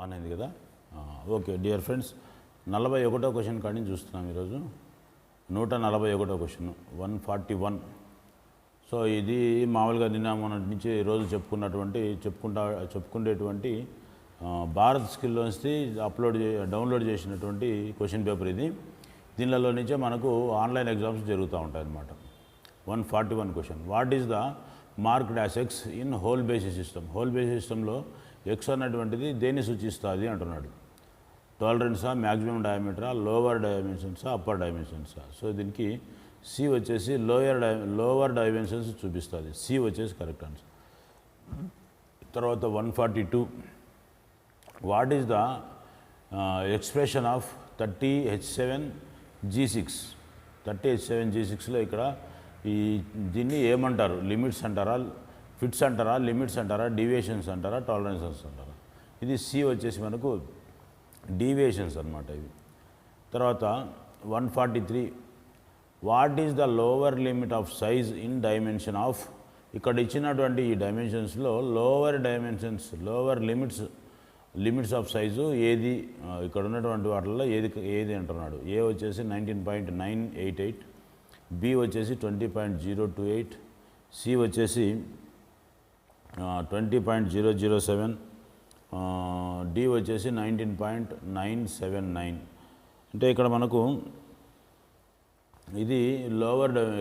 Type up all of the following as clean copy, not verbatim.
On అయింది కదా. Okay dear friends, 41వ question కాడి నుంచి చూస్తున్నాం ఈరోజు. 141వ క్వశ్చన్ 141. సో ఇది మామూలుగా నిన్న మొన్నటి నుంచి రోజు చెప్పుకునేటువంటి భారత్ స్కిల్ నుంచి డౌన్లోడ్ చేసినటువంటి క్వశ్చన్ పేపర్ ఇది. దీనిలో నుంచే మనకు ఆన్లైన్ ఎగ్జామ్స్ జరుగుతూ ఉంటాయి అన్నమాట. 141 question, what is the marked as X in hole basis system. Hole basis సిస్టంలో ఎక్స్ అన్నటువంటిది దేన్ని సూచిస్తుంది అంటున్నాడు. టాలరెన్సా, మ్యాక్సిమం డయామీటరా, లోవర్ డైమెన్షన్సా, అప్పర్ డైమెన్షన్సా. సో దీనికి సి వచ్చేసి లోవర్ డైమెన్షన్స్ చూపిస్తుంది. సి వచ్చేసి కరెక్ట్ ఆన్సర్. తర్వాత 142, what is the expression of 30H7G6. 30H7G6లో ఇక్కడ దీన్ని ఏమంటారు? లిమిట్స్ అంటారా, ఫిట్స్ అంటారా, లిమిట్స్ అంటారా, డీవియేషన్స్ అంటారా, టాలరెన్సెస్ అంటారా. ఇది సి వచ్చేసి మనకు డీవియేషన్స్ అన్నమాట ఇవి. తర్వాత 143, what is the lower limit of size in dimension of. ఇక్కడ ఇచ్చినటువంటి ఈ డైమెన్షన్స్లో lower dimensions, lower limits of size ఏది, ఇక్కడ ఉన్నటువంటి వాటిల్లో ఏది అంటున్నాడు. ఏ వచ్చేసి 19.988, బి వచ్చేసి 20.028, సి వచ్చేసి 20.007, డి వచ్చేసి 19.979. అంటే ఇక్కడ మనకు ఇది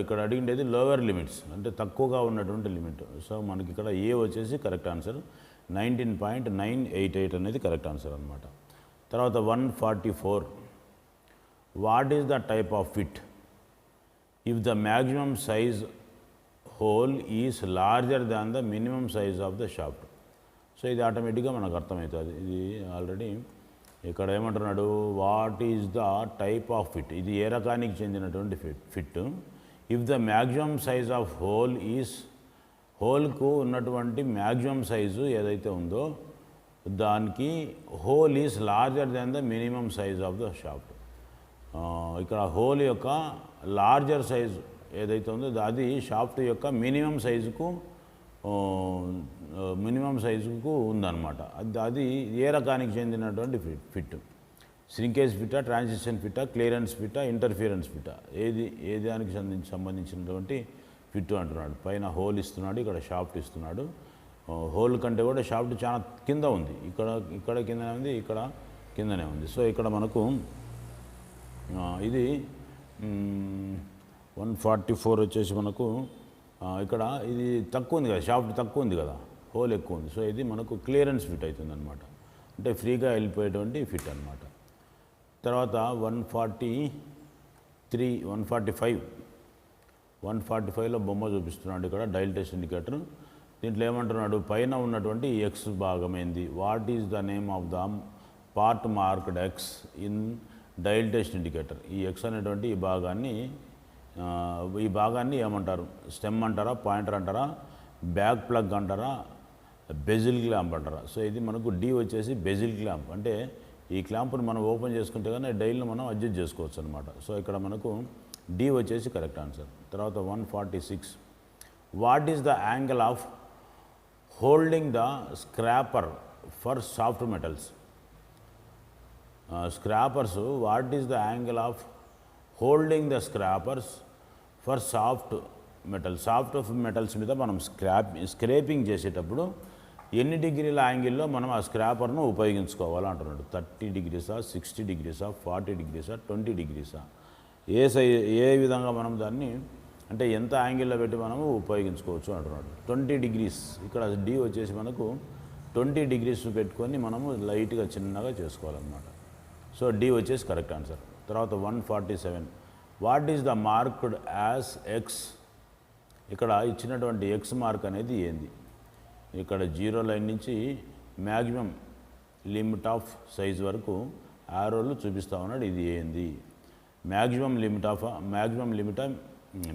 ఇక్కడ అడిగిండేది లోవర్ లిమిట్స్, అంటే తక్కువగా ఉన్నటువంటి లిమిట్. సో మనకి ఇక్కడ ఏ వచ్చేసి కరెక్ట్ ఆన్సర్. 19.988 అనేది కరెక్ట్ ఆన్సర్ అనమాట. తర్వాత 144, what is the type of fit if the maximum size hole is larger than the minimum size of the shaft. So ఇది ఆటోమేటిక్గా మనకు అర్థమవుతుంది. ఇది ఆల్రెడీ ఇక్కడ ఏమంటున్నాడు, what is the type of fit, ఇది ఏ రకానికి చెందినటువంటి fit. If the maximum size of hole is, హోల్కు ఉన్నటువంటి మ్యాక్సిమం సైజు ఏదైతే ఉందో దానికి hole is larger than the minimum size of the shaft. ఇక్కడ హోల్ యొక్క లార్జర్ సైజు ఏదైతే ఉందో అది షాఫ్ట్ యొక్క మినిమం సైజుకు ఉందన్నమాట. అది ఏ రకానికి చెందినటువంటి ఫిట్. శ్రింకేజ్ ఫిట్టా, ట్రాన్సిషన్ ఫిట్టా, క్లియరెన్స్ ఫిట్టా, ఇంటర్ఫియరెన్స్ ఫిట్టా, ఏ దానికి సంబంధించినటువంటి ఫిట్ అంటున్నాడు. పైన హోల్ ఇస్తున్నాడు, ఇక్కడ షాఫ్ట్ ఇస్తున్నాడు. హోల్ కంటే కూడా షాఫ్ట్ చాలా కింద ఉంది. ఇక్కడ కిందనే ఉంది, ఇక్కడ కిందనే ఉంది. సో ఇక్కడ మనకు ఇది 144 వచ్చేసి మనకు ఇక్కడ ఇది తక్కువ ఉంది కదా, షాఫ్ట్ తక్కువ ఉంది కదా, హోల్ ఎక్కువ ఉంది. సో ఇది మనకు క్లియరెన్స్ ఫిట్ అవుతుంది అనమాట, అంటే ఫ్రీగా వెళ్ళిపోయేటువంటి ఫిట్ అనమాట. తర్వాత 145లో బొమ్మ చూపిస్తున్నాడు. ఇక్కడ డైల్ టెస్ట్ ఇండికేటర్. దీంట్లో ఏమంటున్నాడు, పైన ఉన్నటువంటి ఎక్స్ భాగం ఏంది. What is the name of the part marked X in dial test indicator. ఈ ఎక్స్ అనేటువంటి ఈ భాగాన్ని ఏమంటారు? స్టెమ్ అంటారా, పాయింటర్ అంటారా, బ్యాక్ ప్లగ్ అంటారా, బెజిల్ క్లాంప్ అంటారా. సో ఇది మనకు డి వచ్చేసి బెజిల్ క్లాంప్. అంటే ఈ క్లాంప్ను మనం ఓపెన్ చేసుకుంటే కానీ డైల్ను మనం అడ్జస్ట్ చేసుకోవచ్చు అనమాట. సో ఇక్కడ మనకు డి వచ్చేసి కరెక్ట్ ఆన్సర్. తర్వాత 146, what is the angle of holding the scraper for soft metals. Scrapers, what is the angle of holding the scrapers for soft metals మీద మనం స్క్రేపింగ్ చేసేటప్పుడు ఎన్ని డిగ్రీల యాంగిల్లో మనం ఆ స్క్రాపర్ను ఉపయోగించుకోవాలంటున్నాడు. 30 degrees, 60 degrees, 40 degrees, 20 degrees. ఏ విధంగా మనం దాన్ని, అంటే ఎంత యాంగిల్లో పెట్టి మనము ఉపయోగించుకోవచ్చు అంటున్నాడు. 20 degrees. ఇక్కడ డి వచ్చేసి మనకు 20 degrees పెట్టుకొని మనము లైట్గా చిన్నగా చేసుకోవాలన్నమాట. సో డి వచ్చేసి కరెక్ట్ ఆన్సర్. తర్వాత 147, what is the marked as X. ఇక్కడ ఇచ్చినటువంటి ఎక్స్ మార్క్ అనేది ఏంది. ఇక్కడ 0 లైన్ నుంచి మ్యాక్సిమం లిమిట్ ఆఫ్ సైజ్ వరకు యారోలు చూపిస్తూ ఉన్నాడు. ఇది ఏంది? మ్యాక్సిమం లిమిటా,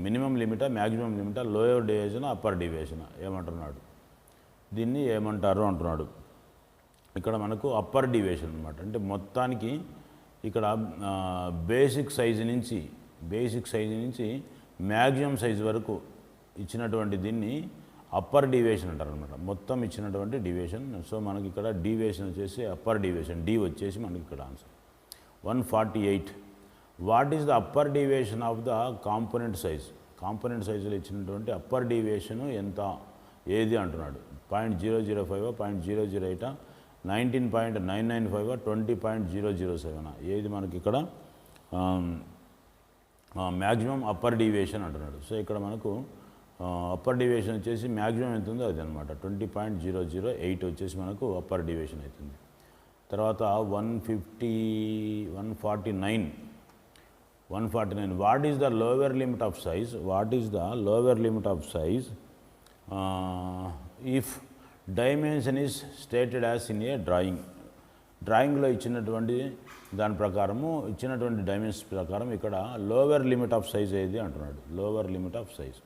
మినిమం లిమిటా, మ్యాక్సిమం లిమిటా, లోయర్ డీవియేషన్, అప్పర్ డీవియేషన్ ఏమంటున్నాడు. దీన్ని ఏమంటారు అంటున్నాడు. ఇక్కడ మనకు అప్పర్ డీవియేషన్ అనమాట. అంటే మొత్తానికి ఇక్కడ బేసిక్ సైజు నుంచి మ్యాక్సిమం సైజు వరకు ఇచ్చినటువంటి దీన్ని అప్పర్ డీవియేషన్ అంటారు అనమాట. మొత్తం ఇచ్చినటువంటి డీవియేషన్. సో మనకి ఇక్కడ డీవియేషన్ వచ్చేసి అప్పర్ డీవియేషన్, డి వచ్చేసి మనకి ఇక్కడ answer. 148. What is the upper deviation of the component size? Component సైజులో ఇచ్చినటువంటి అప్పర్ డీవియేషన్ ఎంత ఏది అంటున్నాడు. 0.005, 0.008, 19.995, 20.007 ఏది మనకి ఇక్కడ మ్యాక్సిమం అప్పర్ డీవియేషన్ అంటున్నాడు. సో ఇక్కడ మనకు అప్పర్ డీవియేషన్ వచ్చేసి మ్యాక్సిమం ఎంత ఉందో అది అనమాట. 20.008 వచ్చేసి మనకు అప్పర్ డీవియేషన్ అవుతుంది. తర్వాత 149. What is the lower limit of size? What is the lower limit of size if dimension is stated as in a drawing? డ్రాయింగ్లో ఇచ్చినటువంటి దాని ప్రకారము ఇచ్చినటువంటి డైమెన్షన్స్ ప్రకారం ఇక్కడ లోవర్ లిమిట్ ఆఫ్ సైజ్ ఏది అంటున్నాడు. లోవర్ లిమిట్ ఆఫ్ సైజ్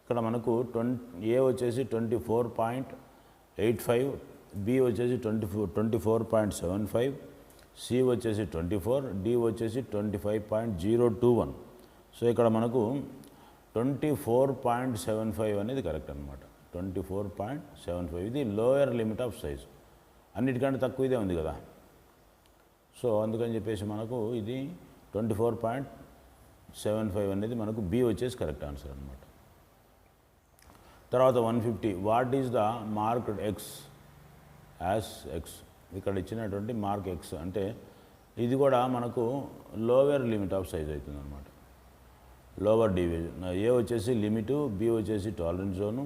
ఇక్కడ మనకు ఏ వచ్చేసి 24.85, బి వచ్చేసి 24.75, సి వచ్చేసి 24, డి వచ్చేసి 25.021. సో ఇక్కడ మనకు 24.75 అనేది కరెక్ట్ అనమాట. 24.75 ఇది లోయర్ లిమిట్ ఆఫ్ సైజ్. అన్నిటికంటే తక్కువ ఇదే ఉంది కదా. సో అందుకని చెప్పేసి మనకు ఇది 24.75 అనేది మనకు బి వచ్చేసి కరెక్ట్ ఆన్సర్ అనమాట. తర్వాత 150. What is the marked X as X? ఇక్కడ ఇచ్చినటువంటి మార్క్ ఎక్స్ అంటే ఇది కూడా మనకు లోవర్ లిమిట్ ఆఫ్ సైజ్ అవుతుంది అనమాట. Lower deviation. ఏ వచ్చేసి లిమిటు, బి వచ్చేసి టాలరెన్స్ జోను,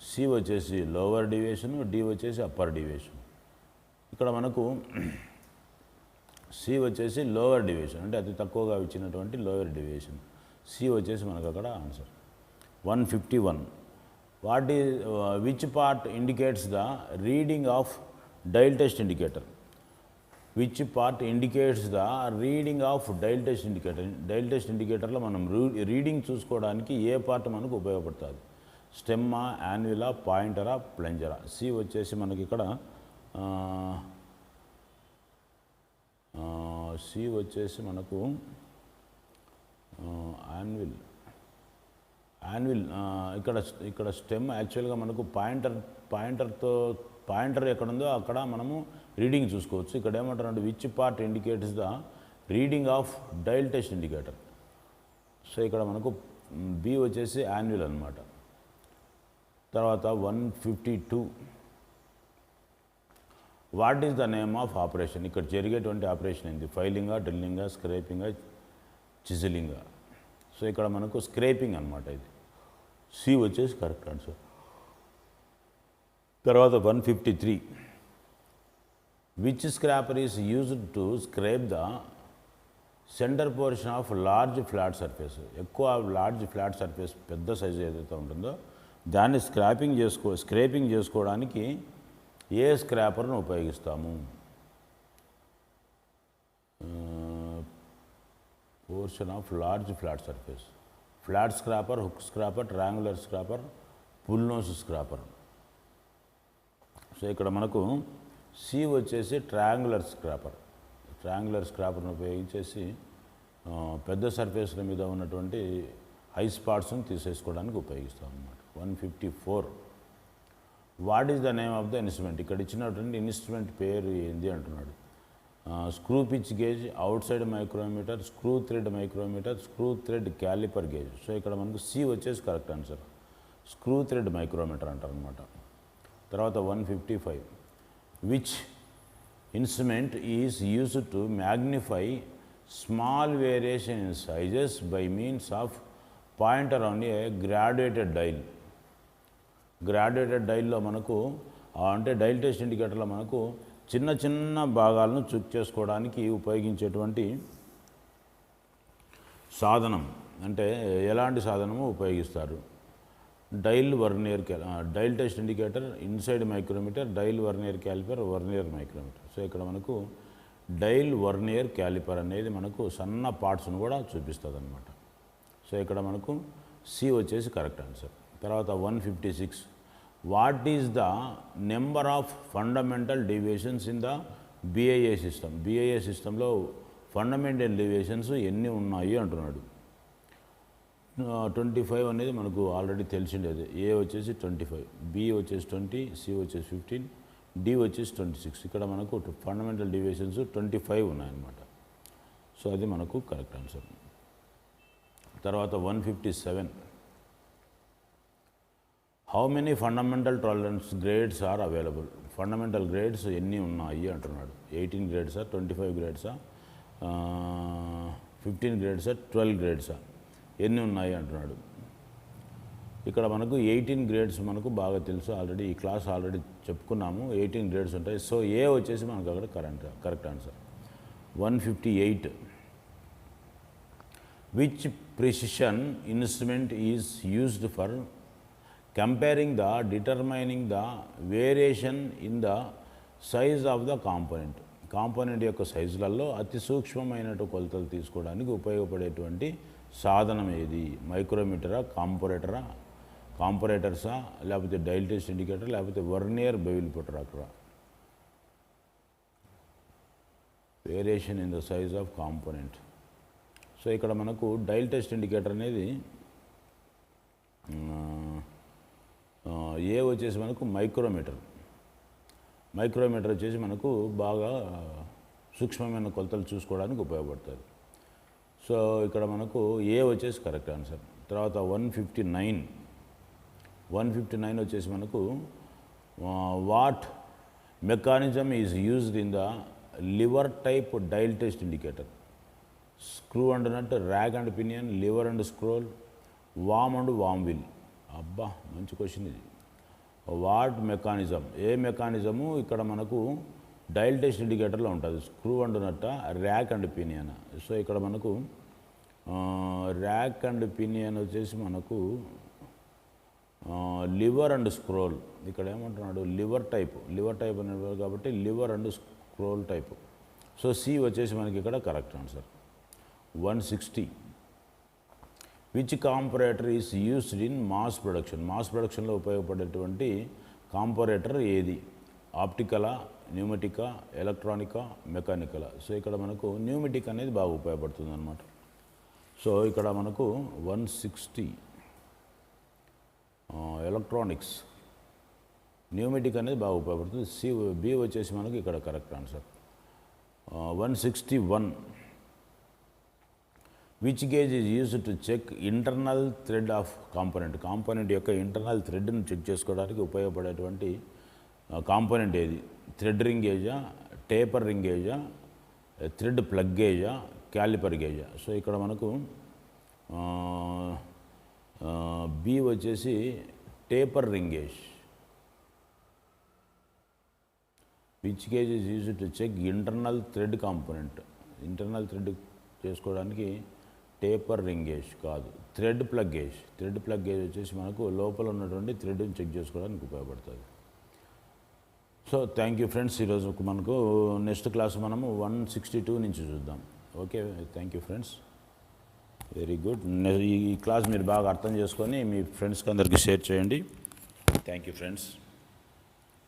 సి వచ్చేసి లోవర్ డీవియేషన్, డి వచ్చేసి అప్పర్ డీవియేషన్. ఇక్కడ మనకు సి వచ్చేసి లోవర్ డీవియేషన్ అంటే అతి తక్కువగా ఇచ్చినటువంటి లోవర్ డీవియేషన్. సి వచ్చేసి మనకు అక్కడ answer. 151. What is which part indicates the reading of dial test indicator? Which part indicates the reading of dial test indicator? Dial test ఇండికేటర్లో మనం రీడింగ్ చూసుకోవడానికి ఏ పార్ట్ మనకు ఉపయోగపడుతుంది? స్టెమ్మా, యాన్యులా, పాయింటరా, ప్లంజరా? సి వచ్చేసి మనకి ఇక్కడ సి వచ్చేసి మనకు యాన్విల్. ఇక్కడ స్టెమ్ యాక్చువల్గా మనకు పాయింటర్ ఎక్కడ ఉందో అక్కడ మనము రీడింగ్ చూసుకోవచ్చు. ఇక్కడ ఏమంటారంటే which part indicates the reading of dial test indicator? So ఇక్కడ మనకు బి వచ్చేసి యాన్యుల్ అనమాట. తర్వాత 152. What is the name of operation? ఇక్కడ జరిగేటువంటి ఆపరేషన్ ఏంటి? ఫైలింగా, డ్రిల్లింగా, స్క్రేపింగా, చిజిలింగా? సో ఇక్కడ మనకు స్క్రేపింగ్ అనమాట. ఇది సి వచ్చేసి కరెక్ట్ ఆన్సర్. తర్వాత 153. Which scraper is used to scrape the centre portion of large flat surface? ఎక్కువ లార్జ్ ఫ్లాట్ సర్ఫేస్ పెద్ద సైజు ఏదైతే ఉంటుందో దాన్ని స్క్రేపింగ్ చేసుకోవడానికి ఏ స్క్రాపర్ను ఉపయోగిస్తాము? Portion of large flat surface. Flat scraper, hook scraper, triangular scraper, pull nose scraper. So ఇక్కడ మనకు సి వచ్చేసి ట్రయాంగులర్ స్క్రాపర్ను ఉపయోగించేసి పెద్ద సర్ఫేస్ల మీద ఉన్నటువంటి హై స్పాట్స్ను తీసేసుకోవడానికి ఉపయోగిస్తాం అన్నమాట. 154. What is the name of the instrument? ఇక్కడ ఇచ్చినటువంటి ఇన్స్ట్రుమెంట్ పేరు ఏంది అంటున్నాడు. Screw pitch gauge, outside micrometer, screw thread micrometer, screw thread calliper gauge. So ఇక్కడ మనకు సి వచ్చేసి correct answer. Screw thread micrometer అంటారు అనమాట. తర్వాత 155. Which instrument is used to magnify small variation in sizes by means of pointer on a graduated dial? Graduated డైల్లో మనకు అంటే dial test ఇండికేటర్లో మనకు చిన్న చిన్న భాగాలను చెక్ చేసుకోవడానికి ఉపయోగించేటువంటి సాధనం అంటే ఎలాంటి సాధనము ఉపయోగిస్తారు? Dial test indicator, inside micrometer, dial vernier calliper, vernier micrometer. So ఇక్కడ మనకు డైల్ వర్నియర్ క్యాలిపర్ అనేది మనకు సన్న పార్ట్స్ను కూడా చూపిస్తుంది అనమాట. సో ఇక్కడ మనకు సి వచ్చేసి కరెక్ట్ ఆన్సర్. తర్వాత 156. What is the number of fundamental deviations in the BIA system? BIA సిస్టంలో ఫండమెంటల్ డీవియేషన్స్ ఎన్ని ఉన్నాయి అంటున్నాడు. 25 అనేది మనకు ఆల్రెడీ తెలిసిండేది. ఏ వచ్చేసి 25, బి వచ్చేసి 20, సి వచ్చేసి 15, డి వచ్చేసి 26. ఇక్కడ మనకు ఫండమెంటల్ డీవియేషన్స్ 25 ఉన్నాయన్నమాట. సో అది మనకు కరెక్ట్ ఆన్సర్. తర్వాత 157, how many fundamental tolerance grades are available? Fundamental grades ఎన్ని ఉన్నాయి అంటున్నాడు. 18 గ్రేడ్సా, 25 గ్రేడ్సా, 15 గ్రేడ్సా, 12 గ్రేడ్సా, ఎన్ని ఉన్నాయి అంటున్నాడు. ఇక్కడ మనకు 18 గ్రేడ్స్ మనకు బాగా తెలుసు, ఆల్రెడీ ఈ క్లాస్ ఆల్రెడీ చెప్పుకున్నాము. 18 గ్రేడ్స్ ఉంటాయి. సో ఏ వచ్చేసి మనకు అక్కడ correct answer. 158, which precision instrument is used for comparing the determining the variation in the size of the component యొక్క సైజులలో అతి సూక్ష్మమైన కొలతలు తీసుకోవడానికి ఉపయోగపడేటువంటి సాధనం ఏది? మైక్రోమీటరా, కాంపరేటర్సా, లేకపోతే డైల్ టెస్ట్ ఇండికేటర్, లేకపోతే వర్నియర్ బెవిల్ ప్రొట్రాక్టరా? Variation in the size of component. So ఇక్కడ మనకు డైల్ టెస్ట్ ఇండికేటర్ అనేది ఏ వచ్చేసి మనకు మైక్రోమీటర్ వచ్చేసి మనకు బాగా సూక్ష్మమైన కొలతలు చూసుకోవడానికి ఉపయోగపడుతుంది. సో ఇక్కడ మనకు ఏ వచ్చేసి కరెక్ట్ ఆన్సర్. తర్వాత 159 వచ్చేసి మనకు what mechanism is used in the lever type dial test indicator? Screw and nut, rack and pinion, lever and scroll, worm and worm wheel. అబ్బా మంచి క్వశ్చన్ ఇది. వాట్ మెకానిజం, ఏ మెకానిజము ఇక్కడ మనకు dial test ఇండికేటర్లో ఉంటుంది? Screw and నట్ట, rack and pinion. So ఇక్కడ మనకు rack and pinion వచ్చేసి మనకు లివర్ అండ్ స్క్రోల్. ఇక్కడ ఏమంటున్నాడు? లివర్ టైప్ అనేది కాబట్టి lever and scroll type. So C వచ్చేసి మనకి ఇక్కడ correct answer. 160, which comparator is used in mass ప్రొడక్షన్లో ఉపయోగపడేటువంటి కాంపరేటర్ ఏది? ఆప్టికలా, న్యూమెటికా, ఎలక్ట్రానికా, మెకానికలా? సో ఇక్కడ మనకు న్యూమెటిక్ అనేది బాగా ఉపయోగపడుతుంది అనమాట. సో ఇక్కడ మనకు 160 ఎలక్ట్రానిక్స్, న్యూమెటిక్ అనేది బాగా ఉపయోగపడుతుంది. బి వచ్చేసి మనకి ఇక్కడ correct answer. 161, which gauge is used to check internal thread of component యొక్క ఇంటర్నల్ థ్రెడ్ని చెక్ చేసుకోవడానికి ఉపయోగపడేటువంటి కాంపోనెంట్ ఏది? థ్రెడ్ రింగ్ గేజా, టేపర్ రింగ్ గేజా, థ్రెడ్ ప్లగ్ గేజా, క్యాలిపర్ గేజా? సో ఇక్కడ మనకు బి వచ్చేసి taper ring gauge. Which gauge is used to check internal thread చేసుకోవడానికి టేపర్ రింగ్ గేజ్ కాదు, థ్రెడ్ ప్లగ్ గేజ్ వచ్చేసి మనకు లోపల ఉన్నటువంటి థ్రెడ్ని చెక్ చేసుకోవడానికి ఉపయోగపడుతుంది. So thank you friends. ఈరోజు మనకు నెక్స్ట్ క్లాస్ మనము 162 నుంచి చూద్దాం. Okay, thank you friends. Very good. ఈ క్లాస్ మీరు బాగా అర్థం చేసుకొని మీ ఫ్రెండ్స్కి అందరికీ షేర్ చేయండి. Thank you friends.